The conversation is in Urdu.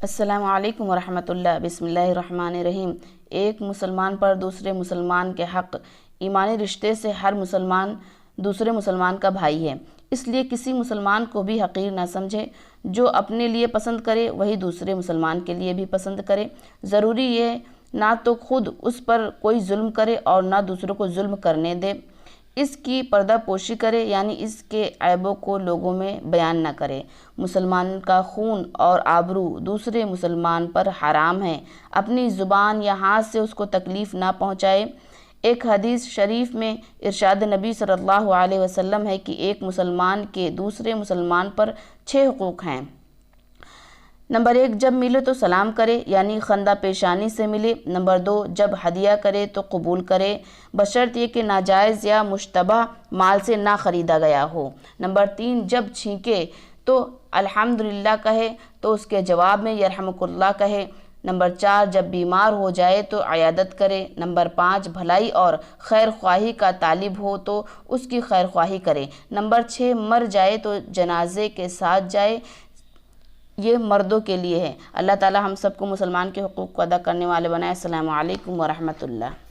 السلام علیکم ورحمۃ اللہ۔ بسم اللہ الرحمن الرحیم۔ ایک مسلمان پر دوسرے مسلمان کے حق۔ ایمانی رشتے سے ہر مسلمان دوسرے مسلمان کا بھائی ہے، اس لیے کسی مسلمان کو بھی حقیر نہ سمجھے۔ جو اپنے لیے پسند کرے وہی دوسرے مسلمان کے لیے بھی پسند کرے۔ ضروری یہ نہ تو خود اس پر کوئی ظلم کرے اور نہ دوسروں کو ظلم کرنے دے، اس کی پردہ پوشی کرے، یعنی اس کے عیبوں کو لوگوں میں بیان نہ کرے۔ مسلمان کا خون اور آبرو دوسرے مسلمان پر حرام ہے، اپنی زبان یا ہاتھ سے اس کو تکلیف نہ پہنچائے۔ ایک حدیث شریف میں ارشاد نبی صلی اللہ علیہ وسلم ہے کہ ایک مسلمان کے دوسرے مسلمان پر 6 حقوق ہیں۔ نمبر 1، جب ملے تو سلام کرے، یعنی خندہ پیشانی سے ملے۔ نمبر 2، جب ہدیہ کرے تو قبول کرے، بشرط یہ کہ ناجائز یا مشتبہ مال سے نہ خریدا گیا ہو۔ نمبر 3، جب چھینکے تو الحمدللہ کہے تو اس کے جواب میں یرحمک اللہ کہے۔ نمبر 4، جب بیمار ہو جائے تو عیادت کرے۔ نمبر 5، بھلائی اور خیر خواہی کا طالب ہو تو اس کی خیر خواہی کرے۔ نمبر 6، مر جائے تو جنازے کے ساتھ جائے، یہ مردوں کے لیے ہے۔ اللہ تعالی ہم سب کو مسلمان کے حقوق کو ادا کرنے والے بنائے۔ السلام علیکم ورحمۃ اللہ۔